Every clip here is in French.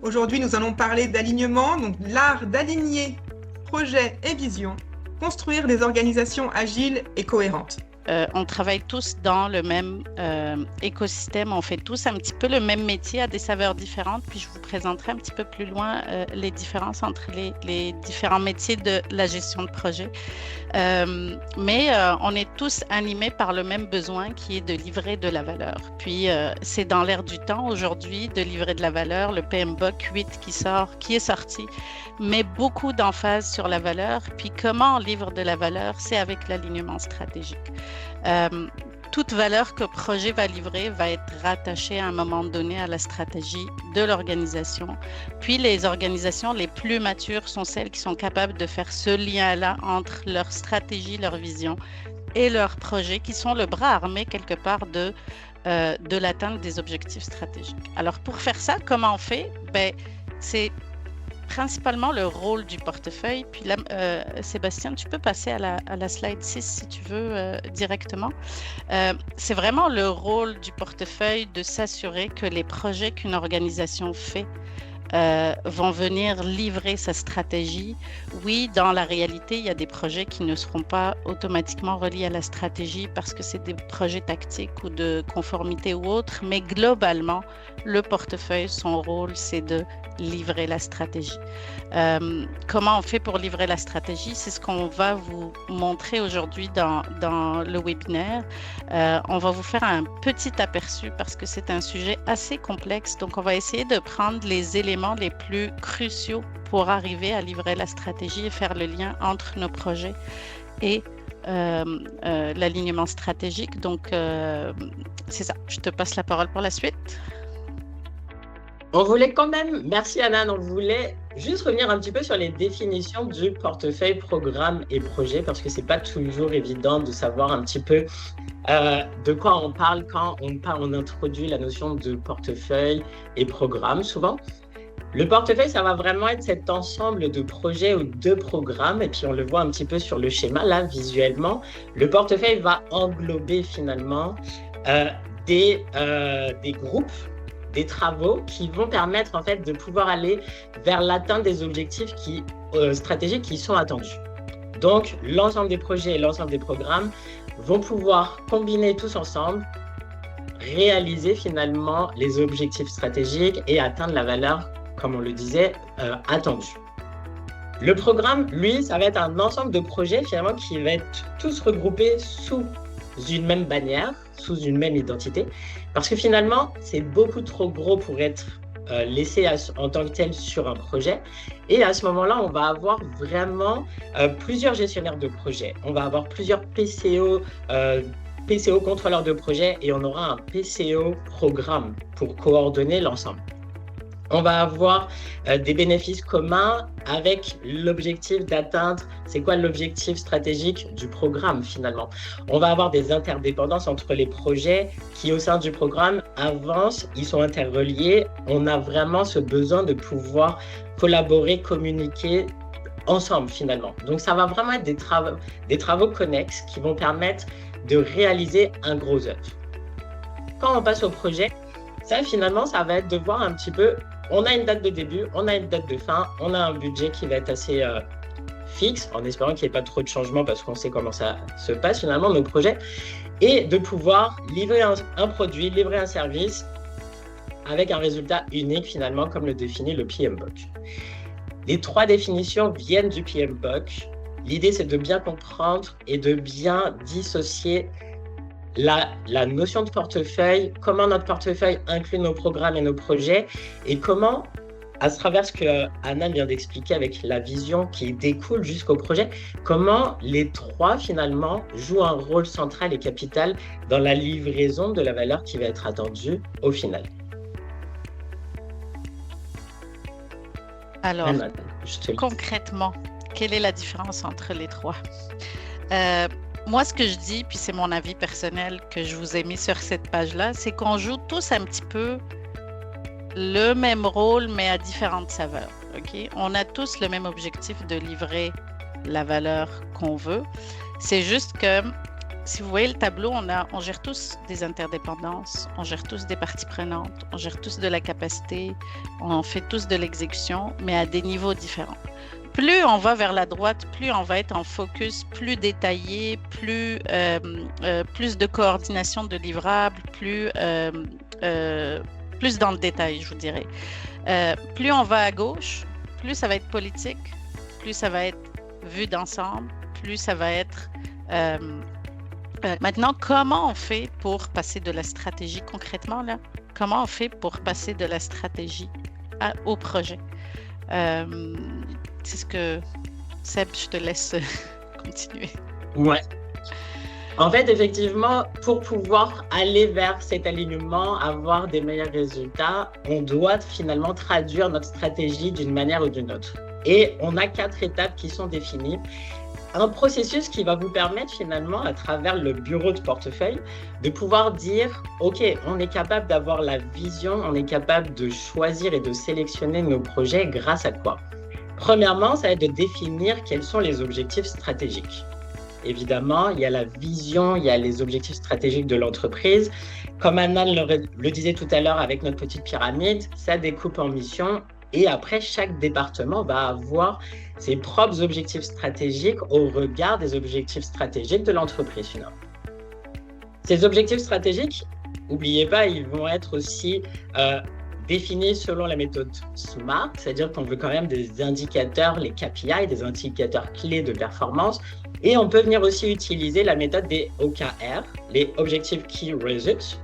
Aujourd'hui, nous allons parler d'alignement, donc l'art d'aligner projet et vision, construire des organisations agiles et cohérentes. On travaille tous dans le même écosystème, on fait tous un petit peu le même métier à des saveurs différentes, puis je vous présenterai un petit peu plus loin les différences entre les différents métiers de la gestion de projet. Mais on est tous animés par le même besoin qui est de livrer de la valeur. Puis c'est dans l'air du temps aujourd'hui de livrer de la valeur. Le PMBOK 8 qui est sorti met beaucoup d'emphase sur la valeur. Puis comment on livre de la valeur, c'est avec l'alignement stratégique. Toute valeur que projet va livrer va être rattachée à un moment donné à la stratégie de l'organisation. Puis les organisations les plus matures sont celles qui sont capables de faire ce lien-là entre leur stratégie, leur vision et leur projet, qui sont le bras armé quelque part de l'atteinte des objectifs stratégiques. Alors pour faire ça, comment on fait? C'est principalement le rôle du portefeuille. Puis là, Sébastien, tu peux passer à la slide 6 si tu veux directement. C'est vraiment le rôle du portefeuille de s'assurer que les projets qu'une organisation fait vont venir livrer sa stratégie. Oui, dans la réalité, il y a des projets qui ne seront pas automatiquement reliés à la stratégie parce que c'est des projets tactiques ou de conformité ou autres, mais globalement, le portefeuille, son rôle, c'est de livrer la stratégie. Comment on fait pour livrer la stratégie? C'est ce qu'on va vous montrer aujourd'hui dans le webinaire. On va vous faire un petit aperçu parce que c'est un sujet assez complexe. Donc, on va essayer de prendre les éléments les plus cruciaux pour arriver à livrer la stratégie et faire le lien entre nos projets et l'alignement stratégique. Donc, c'est ça. Je te passe la parole pour la suite. On voulait quand même, merci Anna, on voulait juste revenir un petit peu sur les définitions du portefeuille, programme et projet, parce que c'est pas toujours évident de savoir un petit peu de quoi on parle quand on introduit la notion de portefeuille et programme souvent. Le portefeuille, ça va vraiment être cet ensemble de projets ou de programmes, et puis on le voit un petit peu sur le schéma là, visuellement. Le portefeuille va englober finalement des groupes, des travaux qui vont permettre en fait de pouvoir aller vers l'atteinte des objectifs stratégiques qui sont attendus. Donc, l'ensemble des projets et l'ensemble des programmes vont pouvoir combiner tous ensemble, réaliser finalement les objectifs stratégiques et atteindre la valeur, comme on le disait, attendue. Le programme, lui, ça va être un ensemble de projets finalement qui va être tous regroupés sous une même bannière, sous une même identité, parce que finalement, c'est beaucoup trop gros pour être laissé en tant que tel sur un projet. Et à ce moment-là, on va avoir vraiment plusieurs gestionnaires de projet. On va avoir plusieurs PCO contrôleurs de projet, et on aura un PCO programme pour coordonner l'ensemble. On va avoir des bénéfices communs avec l'objectif d'atteindre, c'est quoi l'objectif stratégique du programme finalement. On va avoir des interdépendances entre les projets qui au sein du programme avancent, ils sont interreliés. On a vraiment ce besoin de pouvoir collaborer, communiquer ensemble finalement. Donc ça va vraiment être des travaux connexes qui vont permettre de réaliser un gros œuvre. Quand on passe au projet, ça finalement, ça va être de voir un petit peu, on a une date de début, on a une date de fin, on a un budget qui va être assez fixe, en espérant qu'il n'y ait pas trop de changements parce qu'on sait comment ça se passe finalement, nos projets, et de pouvoir livrer un produit, livrer un service avec un résultat unique finalement, comme le définit le PMBOK. Les 3 définitions viennent du PMBOK. L'idée, c'est de bien comprendre et de bien dissocier la notion de portefeuille, comment notre portefeuille inclut nos programmes et nos projets, et comment, à travers ce que Anna vient d'expliquer avec la vision qui découle jusqu'au projet, comment les 3 finalement jouent un rôle central et capital dans la livraison de la valeur qui va être attendue au final. Alors, Anna, concrètement, quelle est la différence entre les 3? Moi, ce que je dis, puis c'est mon avis personnel que je vous ai mis sur cette page-là, c'est qu'on joue tous un petit peu le même rôle, mais à différentes saveurs. Okay? On a tous le même objectif de livrer la valeur qu'on veut. C'est juste que si vous voyez le tableau, on gère tous des interdépendances, on gère tous des parties prenantes, on gère tous de la capacité, on fait tous de l'exécution, mais à des niveaux différents. Plus on va vers la droite, plus on va être en focus, plus détaillé, plus de coordination de livrables, plus dans le détail, je vous dirais. Plus on va à gauche, plus ça va être politique, plus ça va être vu d'ensemble, plus ça va être... maintenant, comment on fait pour passer de la stratégie concrètement, là? Comment on fait pour passer de la stratégie au projet? C'est ce que... Seb, je te laisse continuer. Ouais. En fait, effectivement, pour pouvoir aller vers cet alignement, avoir des meilleurs résultats, on doit finalement traduire notre stratégie d'une manière ou d'une autre. Et on a 4 étapes qui sont définies. Un processus qui va vous permettre finalement, à travers le bureau de portefeuille, de pouvoir dire « Ok, on est capable d'avoir la vision, on est capable de choisir et de sélectionner nos projets grâce à quoi ?» Premièrement, ça va être de définir quels sont les objectifs stratégiques. Évidemment, il y a la vision, il y a les objectifs stratégiques de l'entreprise. Comme Anna le disait tout à l'heure avec notre petite pyramide, ça découpe en missions et après, chaque département va avoir ses propres objectifs stratégiques au regard des objectifs stratégiques de l'entreprise finalement. Ces objectifs stratégiques, n'oubliez pas, ils vont être aussi définis selon la méthode SMART, c'est-à-dire qu'on veut quand même des indicateurs, les KPI, des indicateurs clés de performance. Et on peut venir aussi utiliser la méthode des OKR, les Objective Key Results,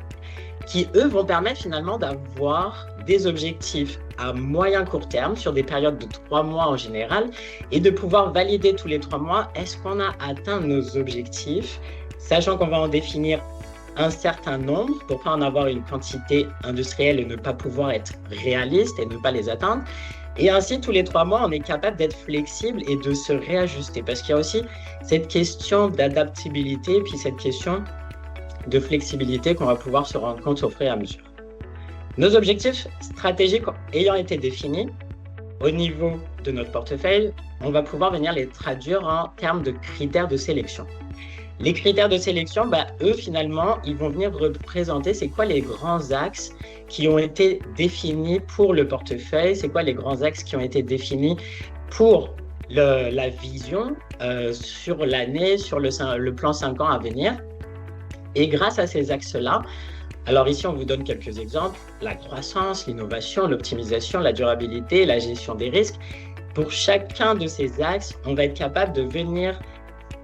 qui eux vont permettre finalement d'avoir des objectifs à moyen court terme sur des périodes de 3 mois en général et de pouvoir valider tous les 3 mois est-ce qu'on a atteint nos objectifs, sachant qu'on va en définir un certain nombre pour ne pas en avoir une quantité industrielle et ne pas pouvoir être réaliste et ne pas les atteindre. Et ainsi, tous les 3 mois, on est capable d'être flexible et de se réajuster parce qu'il y a aussi cette question d'adaptabilité puis cette question de flexibilité qu'on va pouvoir se rendre compte au fur et à mesure. Nos objectifs stratégiques ayant été définis, au niveau de notre portefeuille, on va pouvoir venir les traduire en termes de critères de sélection. Les critères de sélection, eux, finalement, ils vont venir représenter c'est quoi les grands axes qui ont été définis pour le portefeuille, c'est quoi les grands axes qui ont été définis pour la vision sur l'année, sur le plan 5 ans à venir. Et grâce à ces axes-là, alors ici, on vous donne quelques exemples, la croissance, l'innovation, l'optimisation, la durabilité, la gestion des risques. Pour chacun de ces axes, on va être capable de venir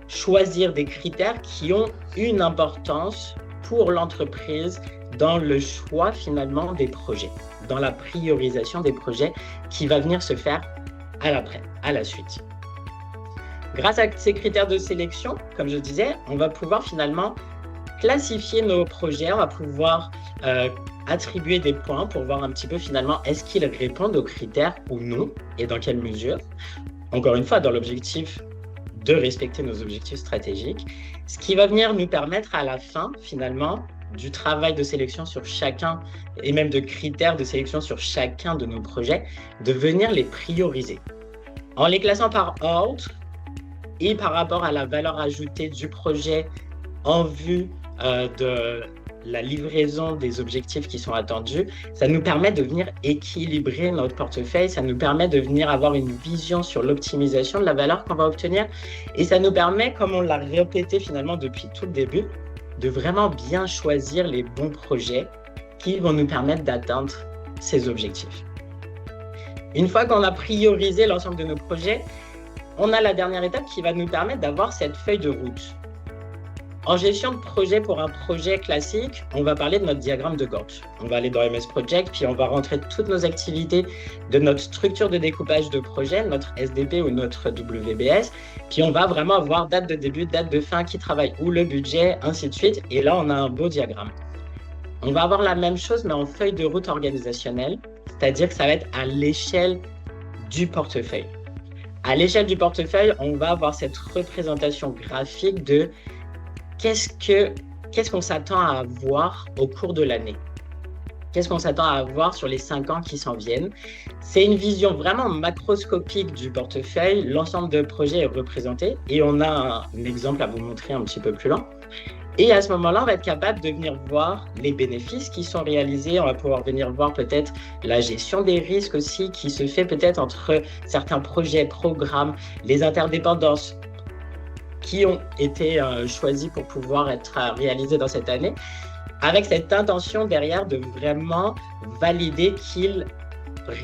choisir des critères qui ont une importance pour l'entreprise dans le choix finalement des projets, dans la priorisation des projets qui va venir se faire à la suite. Grâce à ces critères de sélection, comme je disais, on va pouvoir finalement classifier nos projets, on va pouvoir attribuer des points pour voir un petit peu finalement est-ce qu'ils répondent aux critères ou non et dans quelle mesure. Encore une fois, dans l'objectif de respecter nos objectifs stratégiques, ce qui va venir nous permettre à la fin finalement du travail de sélection sur chacun et même de critères de sélection sur chacun de nos projets, de venir les prioriser. En les classant par ordre et par rapport à la valeur ajoutée du projet en vue de la livraison des objectifs qui sont attendus, ça nous permet de venir équilibrer notre portefeuille, ça nous permet de venir avoir une vision sur l'optimisation de la valeur qu'on va obtenir et ça nous permet, comme on l'a répété finalement depuis tout le début, de vraiment bien choisir les bons projets qui vont nous permettre d'atteindre ces objectifs. Une fois qu'on a priorisé l'ensemble de nos projets, on a la dernière étape qui va nous permettre d'avoir cette feuille de route. En gestion de projet pour un projet classique, on va parler de notre diagramme de Gantt. On va aller dans MS Project, puis on va rentrer toutes nos activités de notre structure de découpage de projet, notre SDP ou notre WBS, puis on va vraiment avoir date de début, date de fin, qui travaille où, le budget, ainsi de suite. Et là, on a un beau diagramme. On va avoir la même chose, mais en feuille de route organisationnelle, c'est-à-dire que ça va être à l'échelle du portefeuille. À l'échelle du portefeuille, on va avoir cette représentation graphique de qu'est-ce qu'on s'attend à avoir au cours de l'année. qu'est-ce qu'on s'attend à avoir sur les 5 ans qui s'en viennent. C'est une vision vraiment macroscopique du portefeuille. L'ensemble de projets est représenté et on a un exemple à vous montrer un petit peu plus loin. Et à ce moment-là, on va être capable de venir voir les bénéfices qui sont réalisés. On va pouvoir venir voir peut-être la gestion des risques aussi qui se fait peut-être entre certains projets, programmes, les interdépendances qui ont été choisis pour pouvoir être réalisés dans cette année, avec cette intention derrière de vraiment valider qu'ils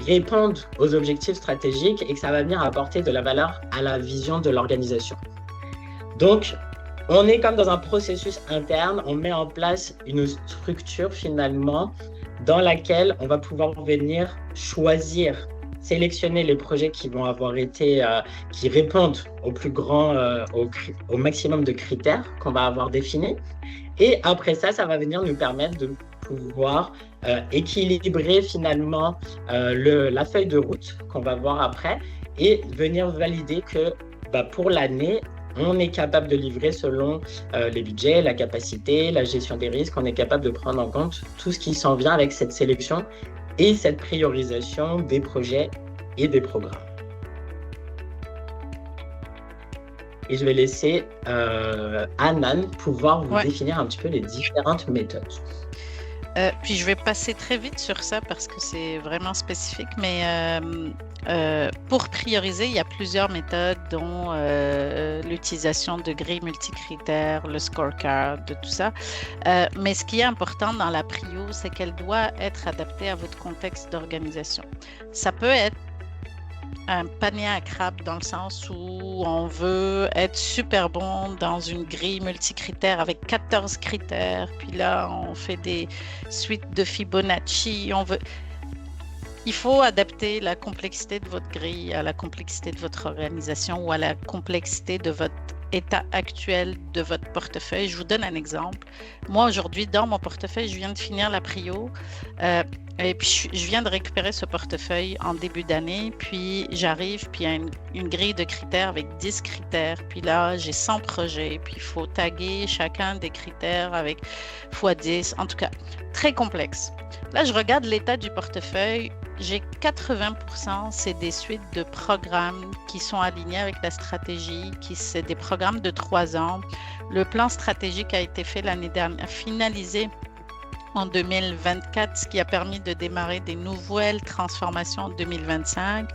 répondent aux objectifs stratégiques et que ça va venir apporter de la valeur à la vision de l'organisation. Donc, on est comme dans un processus interne, on met en place une structure finalement dans laquelle on va pouvoir venir choisir, sélectionner les projets qui vont avoir été, qui répondent au plus grand, au maximum de critères qu'on va avoir définis. Et après ça, ça va venir nous permettre de pouvoir équilibrer finalement la feuille de route qu'on va voir après et venir valider que pour l'année, on est capable de livrer selon les budgets, la capacité, la gestion des risques. On est capable de prendre en compte tout ce qui s'en vient avec cette sélection et cette priorisation des projets et des programmes. Et je vais laisser Anan pouvoir vous définir un petit peu les différentes méthodes. Puis je vais passer très vite sur ça parce que c'est vraiment spécifique, mais pour prioriser, il y a plusieurs méthodes, dont l'utilisation de grilles multicritères, le scorecard, de tout ça. Mais ce qui est important dans la prio, c'est qu'elle doit être adaptée à votre contexte d'organisation. Ça peut être un panier à crabes dans le sens où on veut être super bon dans une grille multicritère avec 14 critères, puis là on fait des suites de Fibonacci, il faut adapter la complexité de votre grille à la complexité de votre organisation ou à la complexité de votre état actuel de votre portefeuille. Je vous donne un exemple. Moi, aujourd'hui, dans mon portefeuille, je viens de finir la prio et puis je viens de récupérer ce portefeuille en début d'année. Puis j'arrive, puis il y a une grille de critères avec 10 critères. Puis là, j'ai 100 projets. Puis il faut taguer chacun des critères avec x10. En tout cas, très complexe. Là, je regarde l'état du portefeuille. J'ai 80%, c'est des suites de programmes qui sont alignés avec la stratégie, c'est des programmes de 3 ans. Le plan stratégique a été fait l'année dernière, finalisé en 2024, ce qui a permis de démarrer des nouvelles transformations en 2025.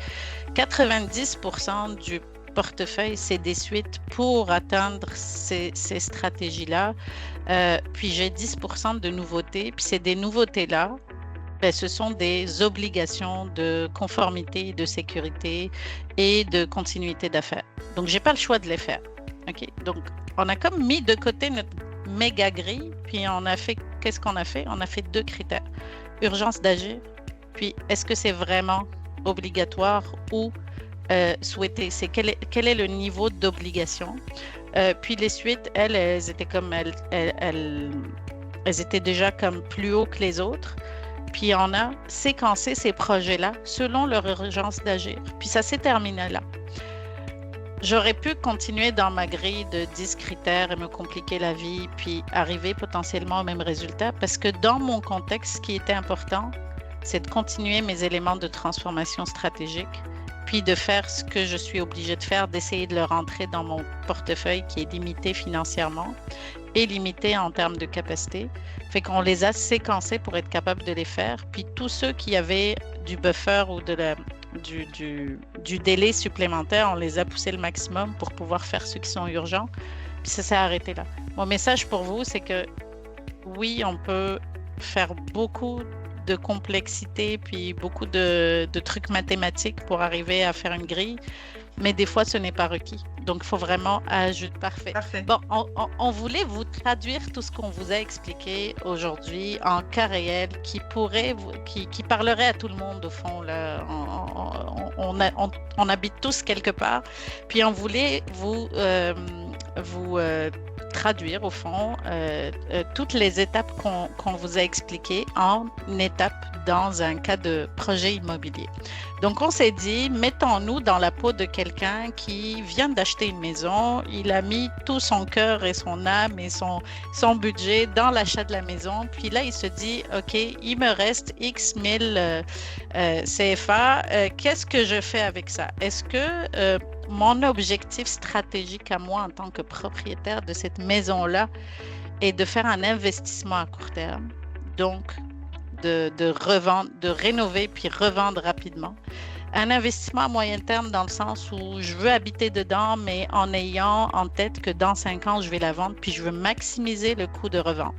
90% du portefeuille, c'est des suites pour atteindre ces stratégies-là. Puis j'ai 10% de nouveautés, puis c'est des nouveautés-là. Ce sont des obligations de conformité, de sécurité et de continuité d'affaires. Donc, je n'ai pas le choix de les faire. Okay? Donc, on a comme mis de côté notre méga grille, puis on a fait, qu'est-ce qu'on a fait? On a fait 2 critères. Urgence d'agir, puis est-ce que c'est vraiment obligatoire ou souhaité? C'est quel est le niveau d'obligation? Puis les suites, elles étaient comme, elles étaient déjà comme plus haut que les autres. Puis on a séquencé ces projets-là selon leur urgence d'agir. Puis ça s'est terminé là. J'aurais pu continuer dans ma grille de 10 critères et me compliquer la vie, puis arriver potentiellement au même résultat, parce que dans mon contexte, ce qui était important, c'est de continuer mes éléments de transformation stratégique, puis de faire ce que je suis obligée de faire, d'essayer de le rentrer dans mon portefeuille qui est limité financièrement et limité en termes de capacité. Fait qu'on les a séquencés pour être capable de les faire. Puis tous ceux qui avaient du buffer ou du délai supplémentaire, on les a poussés le maximum pour pouvoir faire ceux qui sont urgents. Puis ça s'est arrêté là. Mon message pour vous, c'est que oui, on peut faire beaucoup de complexité puis beaucoup de trucs mathématiques pour arriver à faire une grille, mais des fois, ce n'est pas requis. Donc, il faut vraiment ajouter. Parfait. Bon, on voulait vous traduire tout ce qu'on vous a expliqué aujourd'hui en cas réel qui parlerait à tout le monde, au fond. Là. On habite tous quelque part. Puis, on voulait vous vous traduire au fond toutes les étapes qu'on vous a expliquées en étapes dans un cas de projet immobilier. Donc, on s'est dit, mettons-nous dans la peau de quelqu'un qui vient d'acheter une maison, il a mis tout son cœur et son âme et son budget dans l'achat de la maison, puis là, il se dit, OK, il me reste X 1000 CFA, qu'est-ce que je fais avec ça? Est-ce que mon objectif stratégique à moi en tant que propriétaire de cette maison-là est de faire un investissement à court terme, donc de revendre, de rénover puis revendre rapidement. Un investissement à moyen terme dans le sens où je veux habiter dedans, mais en ayant en tête que dans 5 ans, je vais la vendre puis je veux maximiser le coût de revente.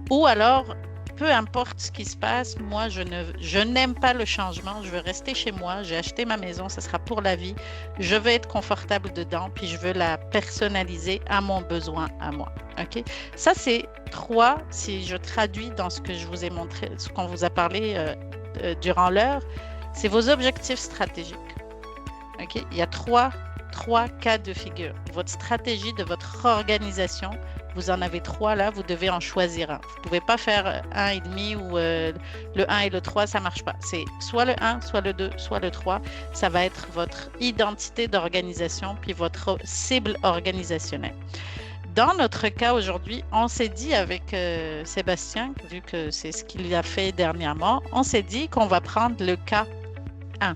Ou alors, peu importe ce qui se passe, moi, je n'aime pas le changement. Je veux rester chez moi. J'ai acheté ma maison. Ça sera pour la vie. Je veux être confortable dedans. Puis je veux la personnaliser à mon besoin, à moi. OK? Ça, c'est 3, si je traduis dans ce que je vous ai montré, ce qu'on vous a parlé durant l'heure, c'est vos objectifs stratégiques. OK? Il y a 3 cas de figure. Votre stratégie de votre organisation, vous en avez 3 là, vous devez en choisir un. Vous ne pouvez pas faire 1,5 ou le 1 et le 3, ça ne marche pas. C'est soit le 1, soit le 2, soit le 3. Ça va être votre identité d'organisation puis votre cible organisationnelle. Dans notre cas aujourd'hui, on s'est dit avec Sébastien, vu que c'est ce qu'il a fait dernièrement, on s'est dit qu'on va prendre le cas 1.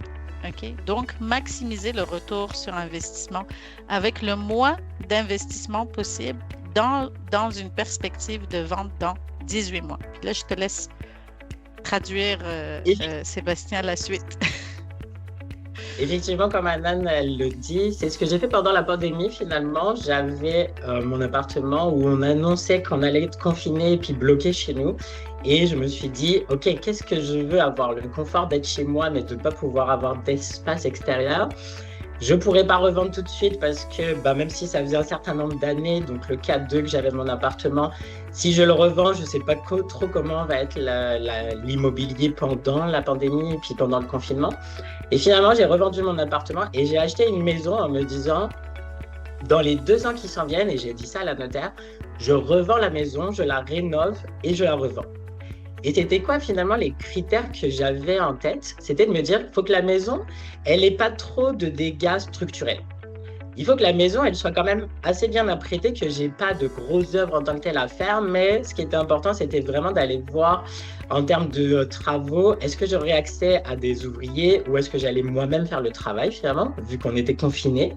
Okay? Donc, maximiser le retour sur investissement avec le moins d'investissement possible dans une perspective de vente dans 18 mois. Puis là, je te laisse traduire, Sébastien, la suite. Effectivement, comme Anan elle le dit, c'est ce que j'ai fait pendant la pandémie finalement. J'avais mon appartement où on annonçait qu'on allait être confiné et puis bloqué chez nous. Et je me suis dit, OK, qu'est-ce que je veux avoir? Le confort d'être chez moi, mais de ne pas pouvoir avoir d'espace extérieur. Je ne pourrais pas revendre tout de suite parce que même si ça faisait un certain nombre d'années, donc le cas 2 que j'avais mon appartement, si je le revends, je ne sais pas trop comment va être l'immobilier pendant la pandémie et puis pendant le confinement. Et finalement, j'ai revendu mon appartement et j'ai acheté une maison en me disant, dans les 2 ans qui s'en viennent, et j'ai dit ça à la notaire, je revends la maison, je la rénove et je la revends. Et c'était quoi finalement les critères que j'avais en tête? C'était de me dire, il faut que la maison, elle n'ait pas trop de dégâts structurels. Il faut que la maison, elle soit quand même assez bien apprêtée, que je n'ai pas de grosses œuvres en tant que telle à faire. Mais ce qui était important, c'était vraiment d'aller voir en termes de travaux, est-ce que j'aurais accès à des ouvriers ou est-ce que j'allais moi-même faire le travail finalement, vu qu'on était confinés.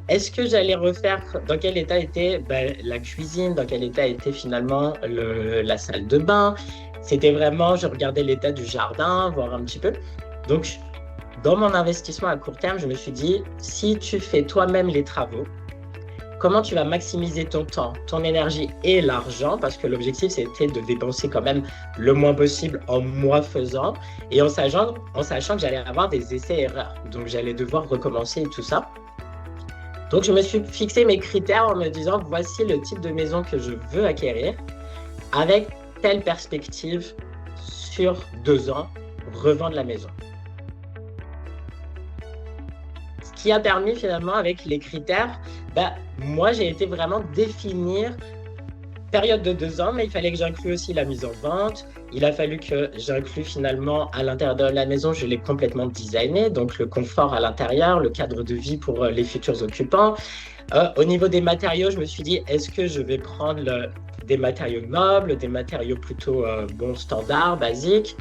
Est-ce que j'allais refaire, dans quel état était la cuisine, dans quel état était finalement la salle de bain. C'était vraiment, je regardais l'état du jardin, voir un petit peu. Donc, dans mon investissement à court terme, je me suis dit, si tu fais toi-même les travaux, comment tu vas maximiser ton temps, ton énergie et l'argent, parce que l'objectif, c'était de dépenser quand même le moins possible en moi faisant, et en sachant que j'allais avoir des essais-erreurs. Donc, j'allais devoir recommencer et tout ça. Donc, je me suis fixé mes critères en me disant, voici le type de maison que je veux acquérir avec telle perspective sur 2 ans, revendre la maison. Ce qui a permis finalement avec les critères, moi j'ai été vraiment définir période de 2 ans, mais il fallait que j'inclue aussi la mise en vente. Il a fallu que j'inclue finalement à l'intérieur de la maison, je l'ai complètement designé, donc le confort à l'intérieur, le cadre de vie pour les futurs occupants. Au niveau des matériaux, je me suis dit, est-ce que je vais prendre des matériaux nobles, des matériaux plutôt standards, basiques?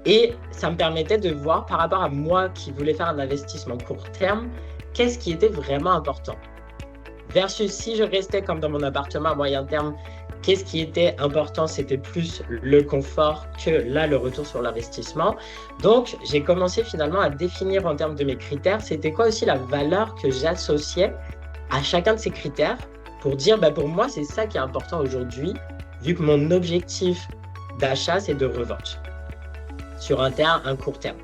Et ça me permettait de voir par rapport à moi qui voulais faire un investissement court terme, qu'est-ce qui était vraiment important. Versus si je restais comme dans mon appartement à moyen terme, qu'est-ce qui était important? C'était plus le confort que là, le retour sur l'investissement. Donc, j'ai commencé finalement à définir en termes de mes critères, c'était quoi aussi la valeur que j'associais à chacun de ces critères pour dire, pour moi, c'est ça qui est important aujourd'hui, vu que mon objectif d'achat, c'est de revente sur un court terme.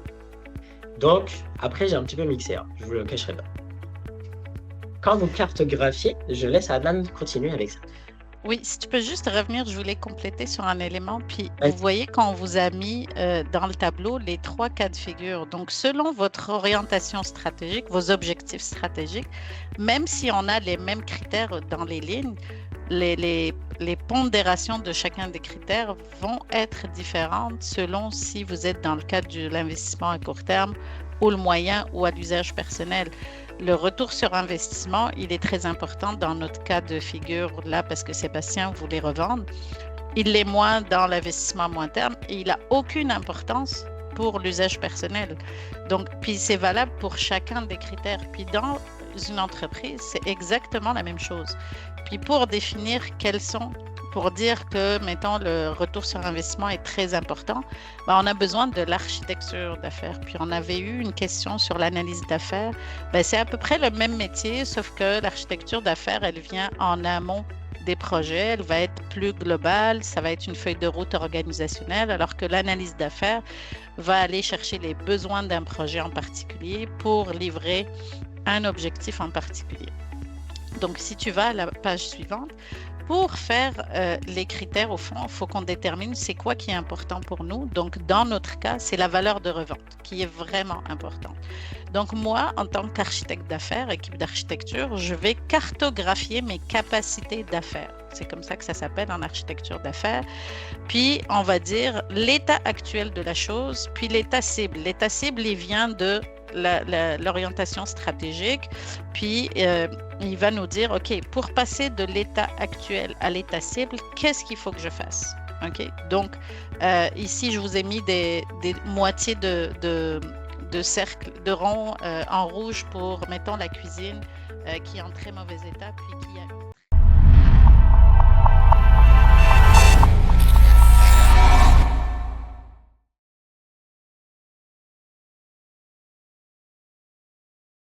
Donc, après, j'ai un petit peu mixé, je ne vous le cacherai pas. Quand vous cartographiez, je laisse Anan continuer avec ça. Oui, si tu peux juste revenir, je voulais compléter sur un élément. Puis Ouais. vous voyez quand on vous a mis dans le tableau les 3 cas de figure. Donc, selon votre orientation stratégique, vos objectifs stratégiques, même si on a les mêmes critères dans les lignes, les pondérations de chacun des critères vont être différentes selon si vous êtes dans le cadre de l'investissement à court terme ou le moyen ou à l'usage personnel. Le retour sur investissement, il est très important dans notre cas de figure là parce que Sébastien voulait revendre. Il l'est moins dans l'investissement à moyen terme et il n'a aucune importance pour l'usage personnel. Donc, puis c'est valable pour chacun des critères. Puis dans une entreprise, c'est exactement la même chose. Puis pour définir pour dire que, mettons, le retour sur investissement est très important, on a besoin de l'architecture d'affaires. Puis on avait eu une question sur l'analyse d'affaires. C'est à peu près le même métier, sauf que l'architecture d'affaires, elle vient en amont des projets, elle va être plus globale, ça va être une feuille de route organisationnelle, alors que l'analyse d'affaires va aller chercher les besoins d'un projet en particulier pour livrer un objectif en particulier. Donc, si tu vas à la page suivante, pour faire les critères, au fond, il faut qu'on détermine c'est quoi qui est important pour nous. Donc, dans notre cas, c'est la valeur de revente qui est vraiment importante. Donc, moi, en tant qu'architecte d'affaires, équipe d'architecture, je vais cartographier mes capacités d'affaires. C'est comme ça que ça s'appelle en architecture d'affaires. Puis, on va dire l'état actuel de la chose, puis l'état cible. L'état cible, il vient de l'orientation stratégique, puis il va nous dire, OK, pour passer de l'état actuel à l'état cible, qu'est-ce qu'il faut que je fasse? OK? Donc, ici, je vous ai mis des moitiés de cercles, de ronds en rouge pour, mettons, la cuisine qui est en très mauvais état, puis qui a